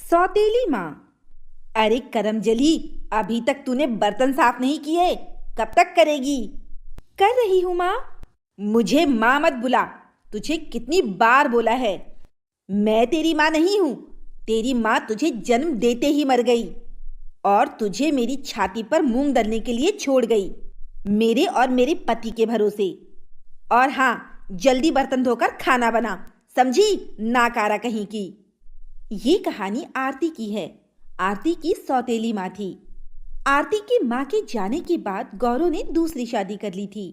सौतेली माँ। अरे करमजली, अभी तक तूने बर्तन साफ नहीं किए, कब तक करेगी? कर रही हूँ माँ। मुझे माँ मत बुला, तुझे कितनी बार बोला है। मैं तेरी माँ नहीं हूँ। तेरी माँ तुझे जन्म देते ही मर गई और तुझे मेरी छाती पर मूंग दलने के लिए छोड़ गई, मेरे और मेरे पति के भरोसे। और हाँ, जल्दी बर्तन धोकर खाना बना, समझी? नाकारा कहीं की। ये कहानी आरती की है। आरती की सौतेली माँ थी। आरती की माँ के जाने के बाद गौरव ने दूसरी शादी कर ली थी।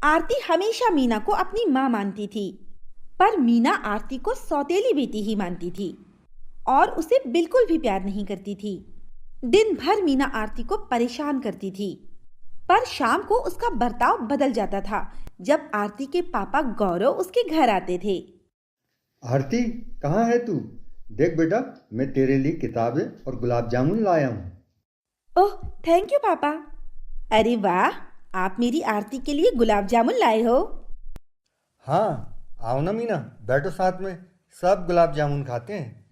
आरती हमेशा मीना को अपनी माँ मानती थी, पर मीना आरती को सौतेली बेटी ही मानती थी और उसे बिल्कुल भी प्यार नहीं करती थी। दिन भर मीना आरती को परेशान करती थी, पर शाम को उसका बर्ताव बदल जाता था जब आरती के पापा गौरव उसके घर आते थे। आरती, कहाँ है तू? देख बेटा, मैं तेरे लिए किताबें और गुलाब जामुन लाया हूँ। ओह, थैंक यू पापा। अरे वाह, आप मेरी आरती के लिए गुलाब जामुन लाए हो? हाँ, आओ ना मीना, बैठो साथ में, सब गुलाब जामुन खाते हैं।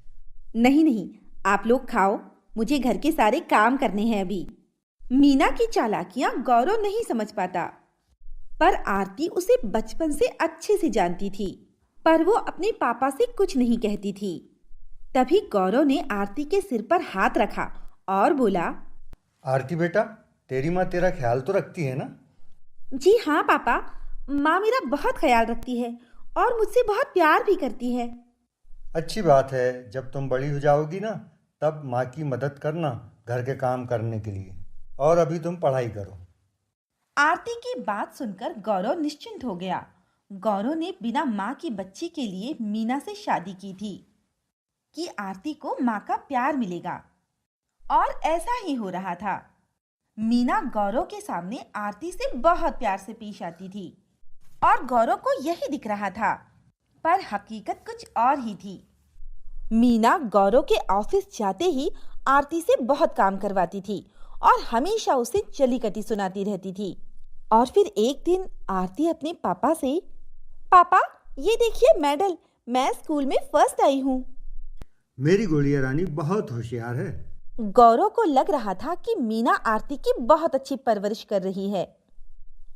नहीं नहीं, आप लोग खाओ, मुझे घर के सारे काम करने हैं अभी। मीना की चालाकियां गौरव नहीं समझ पाता, पर आरती उसे बचपन से अच्छे से जानती थी, पर वो अपने पापा से कुछ नहीं कहती थी। तभी गौरव ने आरती के सिर पर हाथ रखा और बोला, आरती बेटा, तेरी माँ तेरा ख्याल तो रखती है ना? जी हाँ पापा, माँ मेरा बहुत ख्याल रखती है और मुझसे बहुत प्यार भी करती है। अच्छी बात है, जब तुम बड़ी हो जाओगी ना, तब माँ की मदद करना घर के काम करने के लिए। और अभी तुम पढ़ाई करो। आरती की बात सुनकर गौरव निश्चिंत हो गया। गौरव ने बिना माँ की बच्ची के लिए मीना से शादी की थी कि आरती को माँ का प्यार मिलेगा, और ऐसा ही हो रहा था। मीना गौरव के सामने आरती से बहुत प्यार से पेश आती थी और गौरव को यही दिख रहा था, पर हकीकत कुछ और ही थी। मीना गौरव के ऑफिस जाते ही आरती से बहुत काम करवाती थी और हमेशा उसे चली कटी सुनाती रहती थी। और फिर एक दिन आरती अपने पापा से, पापा ये देखिए मेडल, मैं स्कूल में फर्स्ट आई हूँ। मेरी गुड़िया रानी बहुत होशियार है। गौरव को लग रहा था कि मीना आरती की बहुत अच्छी परवरिश कर रही है,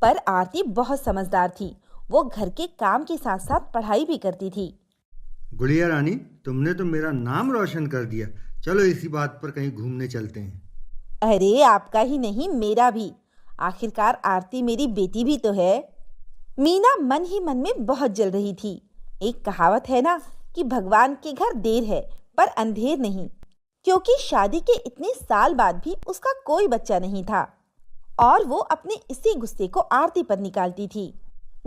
पर आरती बहुत समझदार थी। वो घर के काम के साथ साथ पढ़ाई भी करती थी। गुड़िया रानी, तुमने तो मेरा नाम रोशन कर दिया। चलो इसी बात पर कहीं घूमने चलते हैं। अरे आपका ही नहीं, मेरा भी। आखिरकार आरती मेरी बेटी भी तो है। मीना मन ही मन में बहुत जल रही थी। एक कहावत है ना कि भगवान के घर देर है पर अंधेर नहीं, क्योंकि शादी के इतने साल बाद भी उसका कोई बच्चा नहीं था और वो अपने इसी गुस्से को आरती पर निकालती थी।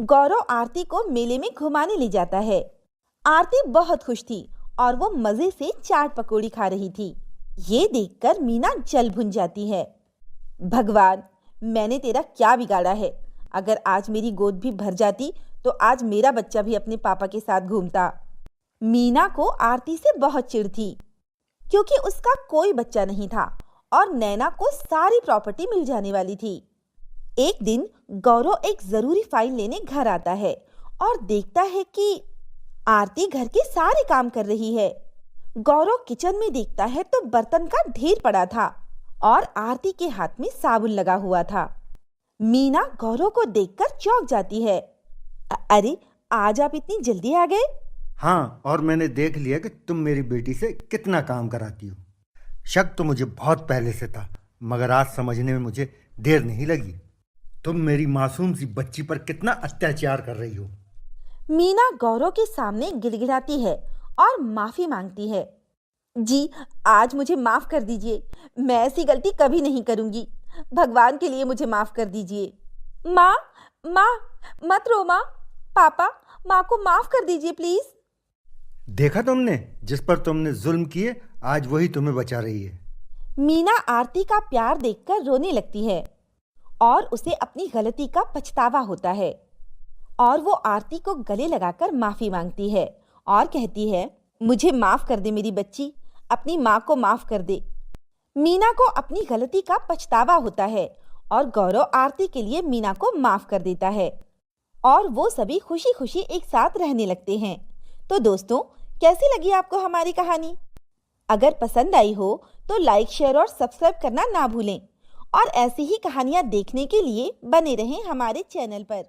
गौरव आरती को मेले में घुमाने ले जाता है। आरती बहुत खुश थी और वो मजे से चाट पकौड़ी खा रही थी। ये देखकर मीना जल भुन जाती है। भगवान, मैंने तेरा क्या बिगाड़ा है? अगर आज मेरी गोद भी भर जाती तो आज मेरा बच्चा भी अपने पापा के साथ घूमता। मीना को आरती से बहुत चिढ़ थी, क्योंकि उसका कोई बच्चा नहीं था और नैना को सारी प्रॉपर्टी मिल जाने वाली थी। एक दिन गौरव एक जरूरी फाइल लेने घर आता है और देखता है कि आरती घर के सारे काम कर रही है। गौरव किचन में देखता है तो बर्तन का ढेर पड़ा था और आरती के हाथ में साबुन लगा हुआ था। मीना गौरव को देखकर चौंक जाती है। अरे, आज आप इतनी जल्दी आ गए? हाँ, और मैंने देख लिया कि तुम मेरी बेटी से कितना काम कराती हो। शक तो मुझे बहुत पहले से था, मगर आज समझने में मुझे देर नहीं लगी। तुम मेरी मासूम सी बच्ची पर कितना अत्याचार कर रही हो। मीना गौरव के सामने गिड़गिड़ाती है और माफी मांगती है। जी, आज मुझे माफ कर दीजिए, मैं ऐसी गलती कभी नहीं करूंगी। भगवान के लिए मुझे माफ कर दीजिए। माँ, माँ, मत रो माँ। पापा, माँ को माफ कर दीजिए प्लीज। देखा तुमने, जिस पर तुमने जुल्म किए, आज वही तुम्हें बचा रही है। मीना आरती का प्यार देखकर रोने लगती है और उसे अपनी गलती का पछतावा होता है और वो आरती को गले लगाकर माफी मांगती है और कहती है, मुझे माफ कर दे मेरी बच्ची, अपनी माँ को माफ कर दे। मीना को अपनी गलती का पछतावा होता है और गौरव आरती के लिए मीना को माफ कर देता है और वो सभी खुशी खुशी एक साथ रहने लगते हैं। तो दोस्तों, कैसी लगी आपको हमारी कहानी? अगर पसंद आई हो तो लाइक, शेयर और सब्सक्राइब करना ना भूलें और ऐसी ही कहानियाँ देखने के लिए बने रहें हमारे चैनल पर।